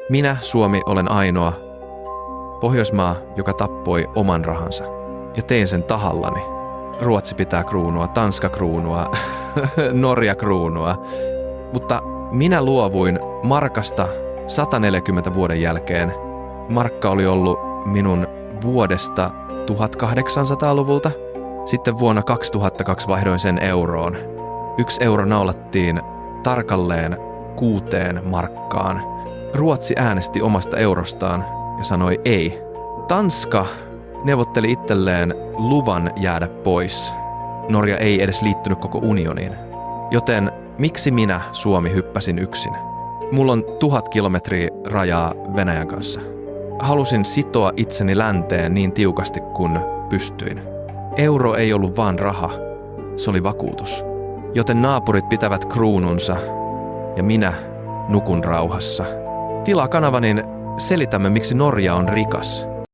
Minä, Suomi, olen ainoa Pohjoismaa, joka tappoi oman rahansa. Ja tein sen tahallani. Ruotsi pitää kruunua, Tanska kruunua, Norja kruunua. Mutta minä luovuin markasta 140 vuoden jälkeen. Markka oli ollut minun vuodesta 1800-luvulta. Sitten vuonna 2002 vaihdoin sen euroon. 1 euro naulattiin tarkalleen 6 markkaan. Ruotsi äänesti omasta eurostaan ja sanoi ei. Tanska neuvotteli itselleen luvan jäädä pois. Norja ei edes liittynyt koko unioniin. Joten miksi minä, Suomi, hyppäsin yksin? Mulla on 1000 kilometriä rajaa Venäjän kanssa. Halusin sitoa itseni länteen niin tiukasti kuin pystyin. Euro ei ollut vaan raha, se oli vakuutus. Joten naapurit pitävät kruununsa ja minä nukun rauhassa. Tilaa kanava, niin selitämme, miksi Norja on rikas.